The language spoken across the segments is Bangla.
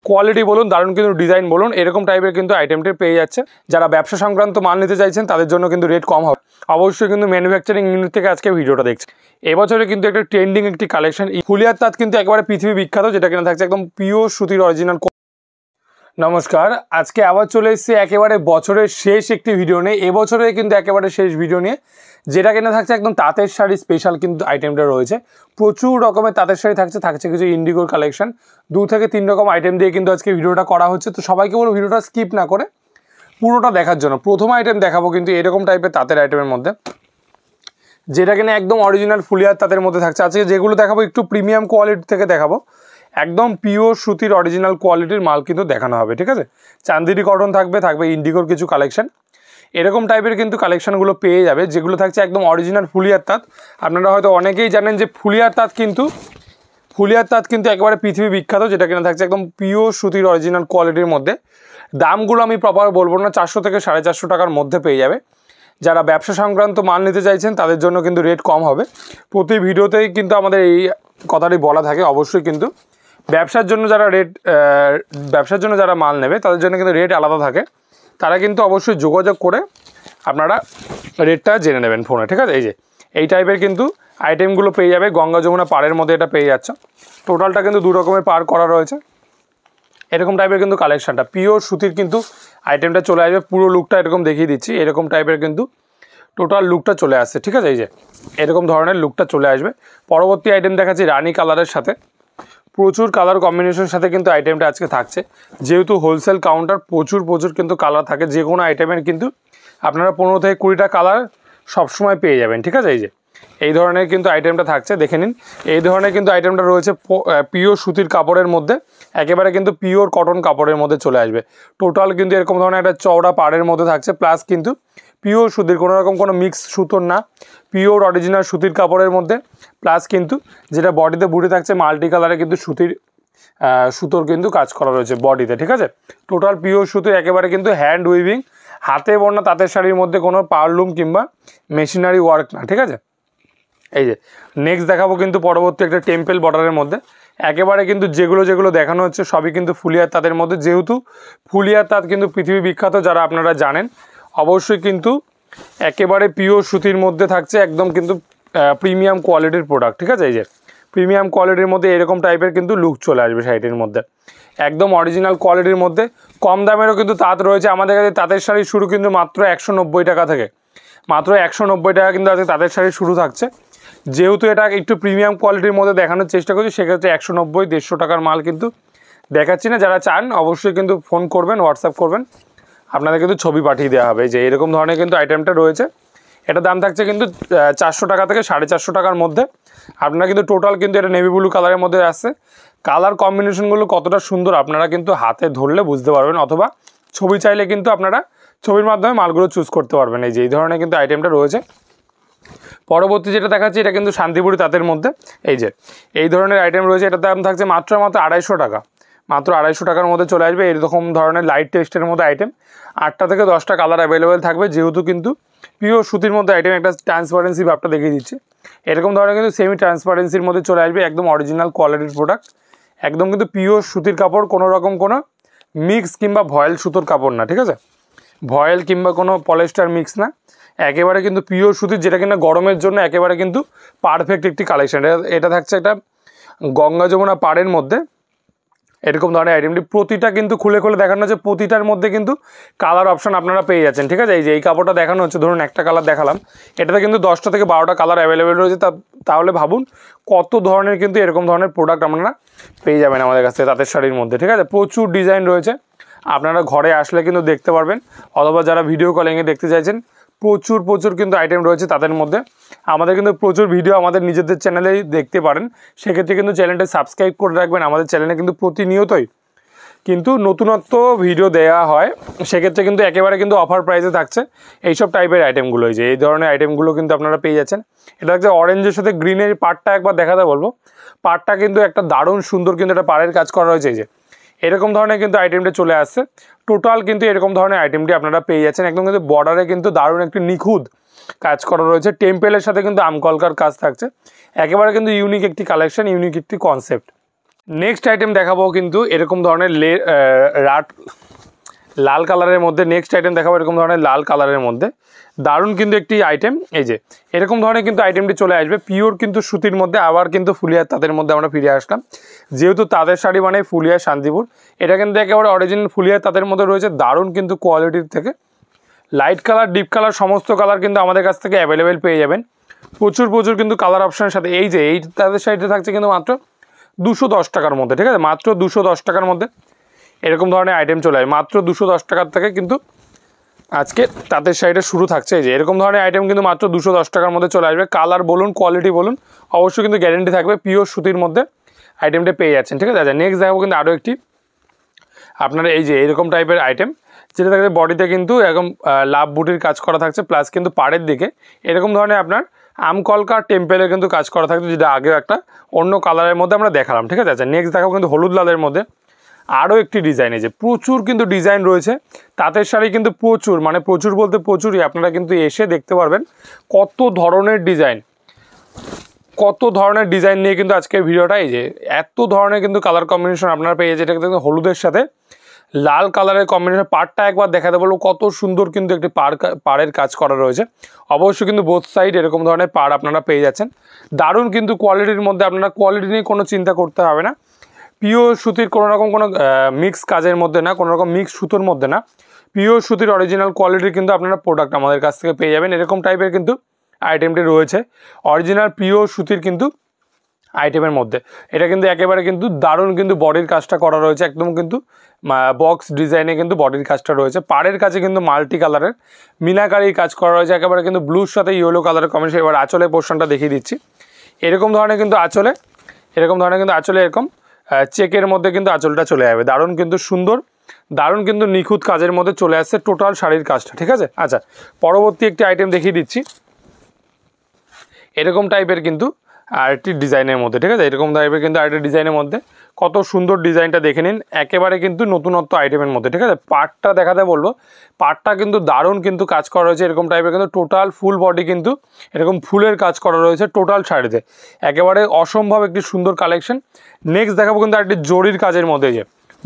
কোয়ালিটি বলুন, দারুণ কিন্তু ডিজাইন বলুন, এরকম টাইপের কিন্তু আইটেমটি পেয়ে যাচ্ছে। যারা ব্যবসা সংক্রান্ত মাল নিতে চাইছেন তাদের জন্য কিন্তু রেট কম হবে। অবশ্যই কিন্তু ম্যানুফ্যাকচারিং ইউনিট থেকে আজকে ভিডিওটা দেখছে। এবছরে কিন্তু একটা ট্রেন্ডিং একটি কালেকশন ফুলিয়ার তাঁত কিন্তু একেবারে পৃথিবী বিখ্যাত, যেটা কিনা থাকছে একদম পিওর সুতির অরিজিনাল। নমস্কার, আজকে আবার চলে এসেছি একেবারে বছরের শেষ একটি ভিডিও নিয়ে। এবছরে কিন্তু একেবারে শেষ ভিডিও নিয়ে, যেটা কিনা থাকছে একদম তাঁতের শাড়ি স্পেশাল কিন্তু আইটেমটা রয়েছে। প্রচুর রকমের তাঁতের শাড়ি থাকছে কিছু ইন্ডিগোর কালেকশন, 2 থেকে 3 রকম আইটেম দিয়ে কিন্তু আজকে ভিডিওটা করা হচ্ছে। তো সবাইকে বলবো ভিডিওটা স্কিপ না করে পুরোটা দেখার জন্য। প্রথম আইটেম দেখাবো কিন্তু এরকম টাইপের তাঁতের আইটেমের মধ্যে, যেটা কিনা একদম অরিজিনাল ফুলিয়ার তাঁতের মধ্যে থাকছে। আজকে যেগুলো দেখাবো একটু প্রিমিয়াম কোয়ালিটি থেকে দেখাবো, একদম পিওর সুতির অরিজিনাল কোয়ালিটির মাল কিন্তু দেখানো হবে, ঠিক আছে। চান্দিনী কটন থাকবে ইন্ডিগোর কিছু কালেকশন, এরকম টাইপের কিন্তু কালেকশনগুলো পেয়ে যাবে, যেগুলো থাকছে একদম অরিজিনাল ফুলিয়ার তাঁত। আপনারা হয়তো অনেকেই জানেন যে ফুলিয়ার তাঁত কিন্তু একেবারে পৃথিবী বিখ্যাত, যেটা কিনা থাকছে একদম পিওর সুতির অরিজিনাল কোয়ালিটির মধ্যে। দামগুলো আমি প্রপার বলবো না, 400 থেকে 450 টাকার মধ্যে পেয়ে যাবে। যারা ব্যবসা সংক্রান্ত মাল নিতে চাইছেন তাদের জন্য কিন্তু রেট কম হবে। প্রতি ভিডিওতেই কিন্তু আমাদের এই কথাটি বলা থাকে। অবশ্যই কিন্তু ব্যবসার জন্য যারা মাল নেবে তাদের জন্য কিন্তু রেট আলাদা থাকে। তারা কিন্তু অবশ্যই যোগাযোগ করে আপনারা রেটটা জেনে নেবেন ফোনে, ঠিক আছে। এই টাইপের কিন্তু আইটেমগুলো পেয়ে যাবে। গঙ্গা যমুনা পাড়ের মধ্যে এটা পেয়ে যাচ্ছে। টোটালটা কিন্তু 2 রকমের পার করা রয়েছে। এরকম টাইপের কিন্তু কালেকশানটা পিওর সুতির কিন্তু আইটেমটা চলে আসবে। পুরো লুকটা এরকম দেখিয়ে দিচ্ছি, এরকম টাইপের কিন্তু টোটাল লুকটা চলে আসছে, ঠিক আছে। এরকম ধরনের লুকটা চলে আসবে। পরবর্তী আইটেম দেখাচ্ছি রানী কালারের সাথে, প্রচুর কালার কম্বিনেশনের সাথে কিন্তু আইটেমটা আজকে থাকছে। যেহেতু হোলসেল কাউন্টার, প্রচুর কিন্তু কালার থাকে। যে কোনো আইটেমের কিন্তু আপনারা 15 থেকে 20টা কালার সবসময় পেয়ে যাবেন, ঠিক আছে। এই ধরনের কিন্তু আইটেমটা থাকছে, দেখে নিন। এই ধরনের কিন্তু আইটেমটা রয়েছে পিওর সুতির কাপড়ের মধ্যে, একেবারে কিন্তু পিওর কটন কাপড়ের মধ্যে চলে আসবে। টোটাল কিন্তু এরকম ধরনের একটা চওড়া পাড়ের মধ্যে থাকছে, প্লাস কিন্তু পিওর সুতির, কোনো রকম কোনো মিক্স সুতোর না, পিওর অরিজিনাল সুতির কাপড়ের মধ্যে। প্লাস কিন্তু যেটা বডিতে বুড়ে থাকছে মাল্টি কালারে কিন্তু সুতোর কিন্তু কাজ করা রয়েছে বডিতে, ঠিক আছে। টোটাল পিওর সুতির, একেবারে কিন্তু হ্যান্ড উইভিং, হাতে বোনা তাঁতের শাড়ির মধ্যে কোনো পাওয়ারলুম কিংবা মেশিনারি ওয়ার্ক না, ঠিক আছে। নেক্সট দেখাবো কিন্তু পরবর্তী একটা টেম্পল বর্ডারের মধ্যে, একেবারে কিন্তু যেগুলো দেখানো হচ্ছে সবই কিন্তু ফুলিয়ার তাঁতের মধ্যে। যেহেতু ফুলিয়ার তাঁত কিন্তু পৃথিবী বিখ্যাত, যারা আপনারা জানেন, অবশ্যই কিন্তু একেবারে পিওর সুতির মধ্যে থাকছে, একদম কিন্তু প্রিমিয়াম কোয়ালিটির প্রোডাক্ট, ঠিক আছে। প্রিমিয়াম কোয়ালিটির মধ্যে এরকম টাইপের কিন্তু লুক চলে আসবে শাড়িটির মধ্যে, একদম অরিজিনাল কোয়ালিটির মধ্যে। কম দামেরও কিন্তু তাঁত রয়েছে আমাদের কাছে। তাঁতের শাড়ি শুরু কিন্তু মাত্র 190 টাকা থেকে, মাত্র 190 টাকা কিন্তু আজকে তাঁতের শাড়ি শুরু থাকছে। যেহেতু এটা একটু প্রিমিয়াম কোয়ালিটির মধ্যে দেখানোর চেষ্টা করছি, সেক্ষেত্রে 190-150 টাকার মাল কিন্তু দেখাচ্ছি না। যারা চান অবশ্যই কিন্তু ফোন করবেন, হোয়াটসঅ্যাপ করবেন, আপনাদের কিন্তু ছবি পাঠিয়ে দেওয়া হবে। এরকম ধরনের কিন্তু আইটেমটা রয়েছে। এটা দাম থাকছে কিন্তু 400 টাকা থেকে 450 টাকার মধ্যে। আপনারা কিন্তু টোটাল কিন্তু এটা নেভি ব্লু কালারের মধ্যে আসছে। কালার কম্বিনেশনগুলো কতটা সুন্দর আপনারা কিন্তু হাতে ধরলে বুঝতে পারবেন, অথবা ছবি চাইলে কিন্তু আপনারা ছবির মাধ্যমে মালগুলো চুজ করতে পারবেন। এই ধরনের কিন্তু আইটেমটা রয়েছে। পরবর্তী যেটা দেখাচ্ছি, এটা কিন্তু শান্তিপুরি তাঁতের মধ্যে এই ধরনের আইটেম রয়েছে। এটার দাম থাকছে মাত্র 250 টাকা, মাত্র 250 টাকার মধ্যে চলে আসবে। এরকম ধরনের লাইট টেক্সটের মধ্যে আইটেম, 8টা থেকে 10টা কালার অ্যাভেলেবেল থাকবে। যেহেতু কিন্তু পিওর সুতির মধ্যে আইটেম, একটা ট্রান্সপারেন্সি ভাবটা দেখিয়ে দিচ্ছি। এরকম ধরনের কিন্তু সেমি ট্রান্সপারেন্সির মধ্যে চলে আসবে, একদম অরিজিনাল কোয়ালিটির প্রোডাক্ট, একদম কিন্তু পিওর সুতির কাপড়, কোনো রকম কোনো মিক্স কিংবা ভয়েল সুতোর কাপড় না, ঠিক আছে। ভয়েল কিংবা কোনো পলিস্টার মিক্স না, একেবারে কিন্তু পিওর সুতির, যেটা কিনা গরমের জন্য একেবারে কিন্তু পারফেক্ট একটি কালেকশন। এটা থাকছে একটা গঙ্গা যমুনা পাড়ের মধ্যে, এরকম ধরনের আইটেমটি প্রতিটা কিন্তু খুলে দেখানো হচ্ছে। প্রতিটার মধ্যে কিন্তু কালার অপশন আপনারা পেয়ে যাচ্ছেন, ঠিক আছে। এই কাপড়টা দেখানো হচ্ছে, ধরুন একটা কালার দেখালাম, এটাতে কিন্তু 10টা থেকে 12টা কালার অ্যাভেলেবেল রয়েছে। তাহলে ভাবুন কত ধরনের কিন্তু এরকম ধরনের প্রোডাক্ট আপনারা পেয়ে যাবেন আমাদের কাছ থেকে তাঁতের শাড়ির মধ্যে, ঠিক আছে। প্রচুর ডিজাইন রয়েছে, আপনারা ঘরে আসলে কিন্তু দেখতে পারবেন, অথবা যারা ভিডিও কলিংয়ে দেখতে চাইছেন, প্রচুর কিন্তু আইটেম রয়েছে তাদের মধ্যে। আমাদের কিন্তু প্রচুর ভিডিও আমাদের নিজেদের চ্যানেলেই দেখতে পারেন, সেক্ষেত্রে কিন্তু চ্যানেলটা সাবস্ক্রাইব করে রাখবেন। আমাদের চ্যানেলে কিন্তু প্রতিনিয়তই কিন্তু নতুনত্ব ভিডিও দেওয়া হয়, সেক্ষেত্রে কিন্তু একেবারে কিন্তু অফার প্রাইসে থাকছে এইসব টাইপের আইটেমগুলো। এই ধরনের আইটেমগুলো কিন্তু আপনারা পেয়ে যাচ্ছেন। এটা হচ্ছে অরেঞ্জের সাথে গ্রিনের পাড়টা একবার দেখাতে বলবো। পাড়টা কিন্তু একটা দারুণ সুন্দর কিন্তু একটা পাড়ের কাজ করা রয়েছে। এরকম ধরনের কিন্তু আইটেমটা চলে আসছে। টোটাল কিন্তু এরকম ধরনের আইটেমটি আপনারা পেয়ে যাচ্ছেন। একদম কিন্তু বর্ডারে কিন্তু দারুণ একটি নিখুঁত কাজ করা রয়েছে, টেম্পেলের সাথে কিন্তু আমকলকার কাজ থাকছে। একেবারে কিন্তু ইউনিক একটি কালেকশন, ইউনিক একটি কনসেপ্ট। নেক্সট আইটেম দেখাবো কিন্তু এরকম ধরনের লাল কালারের মধ্যে। নেক্সট আইটেম দেখাবো এরকম ধরনের লাল কালারের মধ্যে, দারুণ কিন্তু একটি আইটেম। এই যে এরকম ধরনের কিন্তু আইটেমটি চলে আসবে পিওর কিন্তু সুতির মধ্যে। আবার কিন্তু ফুলিয়ার তাঁতের মধ্যে আমরা ফিরে আসলাম, যেহেতু তাঁতের শাড়ি মানে ফুলিয়ার শান্তিপুর। এটা কিন্তু একেবারে অরিজিনাল ফুলিয়ার তাঁতের মধ্যে রয়েছে, দারুণ কিন্তু কোয়ালিটির থেকে। লাইট কালার, ডিপ কালার, সমস্ত কালার কিন্তু আমাদের কাছ থেকে অ্যাভেলেবেল পেয়ে যাবেন। প্রচুর কিন্তু কালার অপশানের সাথে। এই যে এই তাঁতের শাড়িটা থাকছে কিন্তু মাত্র 210 টাকার মধ্যে, ঠিক আছে, মাত্র 210 টাকার মধ্যে এরকম ধরনের আইটেম চলে আসে। মাত্র 210 টাকার থেকে কিন্তু আজকে তাঁতের শাড়িটা শুরু থাকছে। এই যে এরকম ধরনের আইটেম কিন্তু মাত্র 210 টাকার মধ্যে চলে আসবে। কালার বলুন, কোয়ালিটি বলুন, অবশ্যই কিন্তু গ্যারেন্টি থাকবে। পিওর সুতির মধ্যে আইটেমটা পেয়ে যাচ্ছেন, ঠিক আছে। নেক্সট দেখাবো কিন্তু আরও একটি আপনারা এই যে এরকম টাইপের আইটেম, যেটা থাকছে বডিতে কিন্তু এরকম লাভ বুটির কাজ করা থাকছে, প্লাস কিন্তু পাড়ের দিকে এরকম ধরনের আপনার আমকলকা টেম্পেলের কিন্তু কাজ করা থাকছে, যেটা আগেও একটা অন্য কালারের মধ্যে আমরা দেখালাম, ঠিক আছে। নেক্সট দেখাবো কিন্তু হলুদ লালের মধ্যে আরও একটি ডিজাইন। এই যে প্রচুর কিন্তু ডিজাইন রয়েছে তাঁতের শাড়ি, কিন্তু প্রচুর, মানে প্রচুর বলতে প্রচুরই। আপনারা কিন্তু এসে দেখতে পারবেন কত ধরনের ডিজাইন নিয়ে কিন্তু আজকের ভিডিওটা। এই যে এত ধরনের কিন্তু কালার কম্বিনেশন আপনারা পেয়ে যাচ্ছে। এটা কিন্তু হলুদের সাথে লাল কালারের কম্বিনেশন। পাড়টা একবার দেখাতে বলবো, কত সুন্দর কিন্তু একটি পাড়ের কাজ করা রয়েছে। অবশ্যই কিন্তু বোথ সাইড এরকম ধরনের পাড় আপনারা পেয়ে যাচ্ছেন। দারুণ কিন্তু কোয়ালিটির মধ্যে, আপনারা কোয়ালিটি নিয়ে কোনো চিন্তা করতে হবে না। পিওর সুতির কোনো রকম কোনো মিক্স কাজের মধ্যে না, কোনো রকম মিক্স সুতোর মধ্যে না, পিওর সুতির অরিজিনাল কোয়ালিটির কিন্তু আপনারা প্রোডাক্ট আমাদের কাছ থেকে পেয়ে যাবেন। এরকম টাইপের কিন্তু আইটেমটি রয়েছে, অরিজিনাল পিওর সুতির কিন্তু আইটেমের মধ্যে। এটা কিন্তু একেবারে কিন্তু দারুণ কিন্তু বডির কাজটা করা রয়েছে, একদম কিন্তু বক্স ডিজাইনে কিন্তু বডির কাজটা রয়েছে। পাড়ের কাছে কিন্তু মাল্টি কালারের মিনাকারির কাজ করা রয়েছে, একেবারে কিন্তু ব্লুর সাথে ইয়েলো কালারের কম্বিনেশন। এবার আঁচলের পোর্শনটা দেখিয়ে দিচ্ছি। এরকম ধরনের কিন্তু আঁচলে এরকম চেকের মধ্যে কিন্তু আঁচলটা চলে যাবে। দারুণ কিন্তু সুন্দর, দারুণ কিন্তু নিখুঁত কাজের মধ্যে চলে আসছে টোটাল শাড়ির কাজটা, ঠিক আছে। আচ্ছা, পরবর্তী একটি আইটেম দেখিয়ে দিচ্ছি এরকম টাইপের কিন্তু আরেকটি ডিজাইনের মধ্যে, ঠিক আছে। এরকম টাইপের কিন্তু আরেকটি ডিজাইনের মধ্যে কত সুন্দর ডিজাইনটা দেখে নিন, একেবারে কিন্তু নতুনত্ব আইটেমের মধ্যে, ঠিক আছে। পাটটা দেখাতে বলবো, পাটটা কিন্তু দারুণ কিন্তু কাজ করা রয়েছে। এরকম টাইপের কিন্তু টোটাল ফুল বডি কিন্তু এরকম ফুলের কাজ করা রয়েছে টোটাল শাড়িতে, একেবারে অসম্ভব একটি সুন্দর কালেকশন। নেক্সট দেখাবো কিন্তু আরেকটি জরির কাজের মধ্যে। যে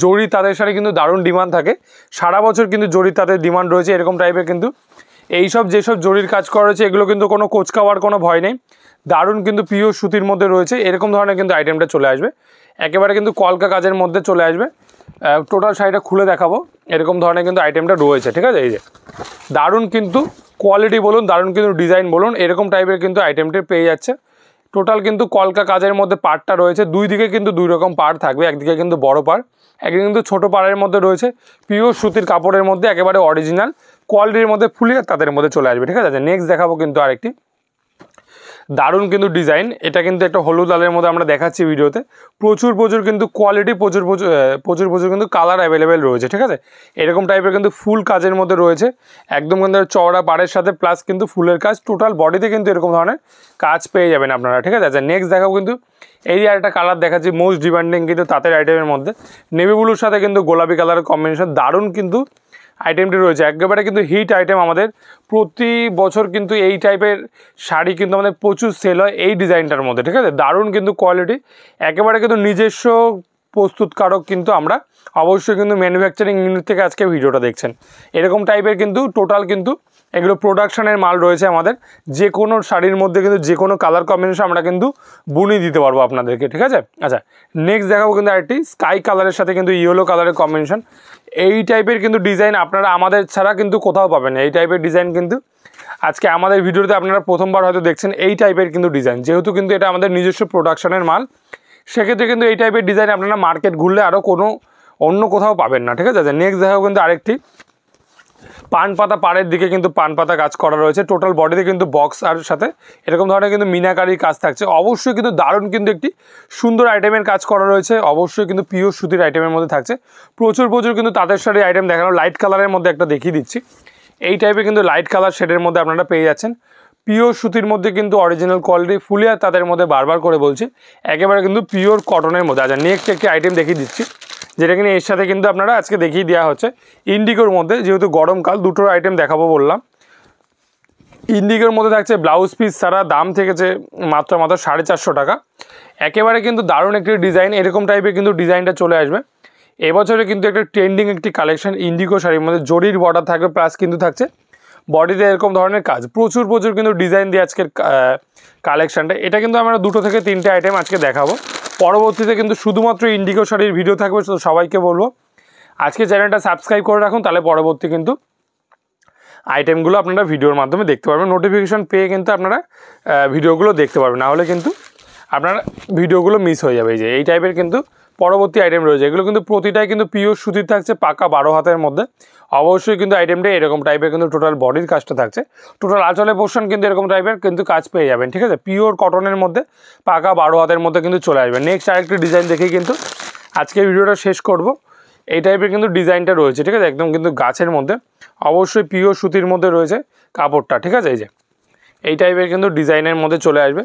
জরি তাঁতের শাড়ি কিন্তু দারুণ ডিমান্ড থাকে, সারা বছর কিন্তু জরি তাঁতের ডিমান্ড রয়েছে। এরকম টাইপের কিন্তু এইসব যেসব জরির কাজ করা রয়েছে এগুলো কিন্তু কোনো কোচকাওয়ার কোনো ভয় নেই, দারুণ কিন্তু পিওর সুতির মধ্যে রয়েছে। এরকম ধরনের কিন্তু আইটেমটা চলে আসবে, একেবারে কিন্তু কলকা কাজের মধ্যে চলে আসবে। টোটাল শাড়িটা খুলে দেখাবো, এরকম ধরনের কিন্তু আইটেমটা রয়েছে, ঠিক আছে। এই যে দারুণ কিন্তু কোয়ালিটি বলুন, দারুণ কিন্তু ডিজাইন বলুন, এরকম টাইপের কিন্তু আইটেমটি পেয়ে যাচ্ছে। টোটাল কিন্তু কলকা কাজের মধ্যে পাড়টা রয়েছে, দুই দিকে কিন্তু দুই রকম পাড় থাকবে, একদিকে কিন্তু বড় পাড়, একদিকে কিন্তু ছোটো পাড়ের মধ্যে রয়েছে। পিওর সুতির কাপড়ের মধ্যে একেবারে অরিজিনাল কোয়ালিটির মধ্যে ফুলিয়ে তাদের মধ্যে চলে আসবে, ঠিক আছে। নেক্সট দেখাবো কিন্তু আরেকটি দারুণ কিন্তু ডিজাইন। এটা কিন্তু একটা হলুদ লালের মধ্যে আমরা দেখাচ্ছি ভিডিওতে। প্রচুর কিন্তু কোয়ালিটি, প্রচুর কিন্তু কালার অ্যাভেলেবেল রয়েছে, ঠিক আছে। এরকম টাইপের কিন্তু ফুল কাজের মধ্যে রয়েছে, একদম কিন্তু চওড়া পাড়ের সাথে প্লাস কিন্তু ফুলের কাজ, টোটাল বডিতে কিন্তু এরকম ধরনের কাজ পেয়ে যাবেন আপনারা, ঠিক আছে। নেক্সট দেখাবো কিন্তু এই যে একটা কালার দেখাচ্ছি, মোস্ট ডিমান্ডিং কিন্তু তাঁতের আইটেমের মধ্যে নেভি ব্লুর সাথে কিন্তু গোলাপি কালারের কম্বিনেশন, দারুণ কিন্তু আইটেমটি রয়েছে। একেবারে কিন্তু হিট আইটেম, আমাদের প্রতি বছর কিন্তু এই টাইপের শাড়ি কিন্তু আমাদের প্রচুর সেল হয় এই ডিজাইনটার মধ্যে, ঠিক আছে। দারুণ কিন্তু কোয়ালিটি, একেবারে কিন্তু নিজস্ব প্রস্তুতকারক কিন্তু আমরা, অবশ্যই কিন্তু ম্যানুফ্যাকচারিং ইউনিট থেকে আজকে ভিডিওটা দেখছেন। এরকম টাইপের কিন্তু টোটাল কিন্তু এগুলো প্রোডাকশানের মাল রয়েছে আমাদের। যে কোনো শাড়ির মধ্যে কিন্তু যে কোনো কালার কম্বিনেশন আমরা কিন্তু বুনিয়ে দিতে পারবো আপনাদেরকে, ঠিক আছে। আচ্ছা, নেক্সট দেখাবো কিন্তু আরেকটি স্কাই কালারের সাথে কিন্তু ইয়েলো কালারের কম্বিনেশন। এই টাইপের কিন্তু ডিজাইন আপনারা আমাদের ছাড়া কিন্তু কোথাও পাবেন না। এই টাইপের ডিজাইন কিন্তু আজকে আমাদের ভিডিওতে আপনারা প্রথমবার হয়তো দেখছেন এই টাইপের কিন্তু ডিজাইন, যেহেতু কিন্তু এটা আমাদের নিজস্ব প্রোডাকশনের মাল, সেক্ষেত্রে কিন্তু এই টাইপের ডিজাইন আপনারা মার্কেট ঘুরলে আরও কোনো অন্য কোথাও পাবেন না, ঠিক আছে। নেক্সট দেখাবো কিন্তু আরেকটি পান পাতা, পাড়ের দিকে কিন্তু পান পাতা কাজ করা রয়েছে, টোটাল বডিতে কিন্তু বক্স আর সাথে এরকম ধরনের কিন্তু মিনাকারির কাজ থাকছে। অবশ্যই কিন্তু দারুণ কিন্তু একটি সুন্দর আইটেমের কাজ করা রয়েছে, অবশ্যই কিন্তু পিওর সুতির আইটেমের মধ্যে থাকছে। প্রচুর কিন্তু তাঁতের শাড়ির আইটেম দেখানো। লাইট কালারের মধ্যে একটা দেখিয়ে দিচ্ছি, এই টাইপের কিন্তু লাইট কালার শেডের মধ্যে আপনারা পেয়ে যাচ্ছেন। পিওর সুতির মধ্যে কিন্তু অরিজিনাল কোয়ালিটি, ফুলিয়া তাদের মধ্যে বারবার করে বলছি, একেবারে কিন্তু পিওর কটনের মধ্যে। আচ্ছা, নেক্সট একটি আইটেম দেখিয়ে দিচ্ছি, যেটা কিনা এর সাথে কিন্তু আপনারা আজকে দেখিয়ে দেওয়া হচ্ছে ইন্ডিগোর মধ্যে, যেহেতু গরমকাল দুটোর আইটেম দেখাবো বললাম। ইন্ডিগোর মধ্যে থাকছে ব্লাউজ পিস ছাড়া, দাম থেকেছে মাত্র 450 টাকা। একেবারে কিন্তু দারুণ একটি ডিজাইন, এরকম টাইপের কিন্তু ডিজাইনটা চলে আসবে। এবছরে কিন্তু একটা ট্রেন্ডিং একটি কালেকশন ইন্ডিগো শাড়ির মধ্যে জরির বর্ডার থাকবে, প্লাস কিন্তু থাকছে বডিতে এরকম ধরনের কাজ, প্রচুর কিন্তু ডিজাইন দিয়ে আজকের কালেকশানটা। এটা কিন্তু আমরা 2 থেকে 3টে আইটেম আজকে দেখাবো, পরবর্তীতে কিন্তু শুধুমাত্র ইন্ডিগো শাড়ির ভিডিও থাকবে। তো সবাইকে বলবো আজকে চ্যানেলটা সাবস্ক্রাইব করে রাখুন, তাহলে পরবর্তী কিন্তু আইটেমগুলো আপনারা ভিডিওর মাধ্যমে দেখতে পারবেন, নোটিফিকেশন পেয়ে কিন্তু আপনারা ভিডিওগুলো দেখতে পারবেন, নাহলে কিন্তু আপনার ভিডিওগুলো মিস হয়ে যাবে। এই টাইপের কিন্তু পরবর্তী আইটেম রয়েছে, এগুলো কিন্তু প্রতিটাই কিন্তু পিওর সুতির থাকছে, পাকা 12 হাতের মধ্যে। অবশ্যই কিন্তু আইটেমটা এরকম টাইপের কিন্তু টোটাল বডির কাজটা থাকছে, টোটাল আঁচলের পোর্শন কিন্তু এরকম টাইপের কিন্তু কাজ পেয়ে যাবেন, ঠিক আছে। পিওর কটনের মধ্যে পাকা 12 হাতের মধ্যে কিন্তু চলে আসবে। নেক্সট আরেকটি ডিজাইন দেখেই কিন্তু আজকে ভিডিওটা শেষ করব। এই টাইপের কিন্তু ডিজাইনটা রয়েছে, ঠিক আছে, একদম কিন্তু গাছের মধ্যে, অবশ্যই পিওর সুতির মধ্যে রয়েছে কাপড়টা, ঠিক আছে। এই টাইপের কিন্তু ডিজাইনের মধ্যে চলে আসবে,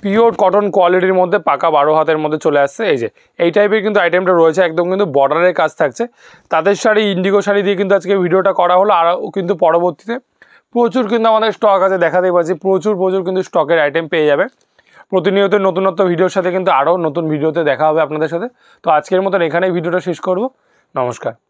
পিওর কটন কোয়ালিটির মধ্যে পাকা 12 হাতের মধ্যে চলে আসছে। এই টাইপের কিন্তু আইটেমটা রয়েছে, একদম কিন্তু বর্ডারের কাজ থাকছে। তাদের শাড়ি ইন্ডিগো শাড়ি দিয়ে কিন্তু আজকে ভিডিওটা করা হলো। আরও কিন্তু পরবর্তীতে প্রচুর কিন্তু আমাদের স্টক আছে, দেখাতেই পাচ্ছি প্রচুর কিন্তু স্টকের আইটেম পেয়ে যাবে। প্রতিনিয়ত নতুনত্ব ভিডিওর সাথে কিন্তু আরও নতুন ভিডিওতে দেখা হবে আপনাদের সাথে। তো আজকের মতন এখানেই ভিডিওটা শেষ করব। নমস্কার।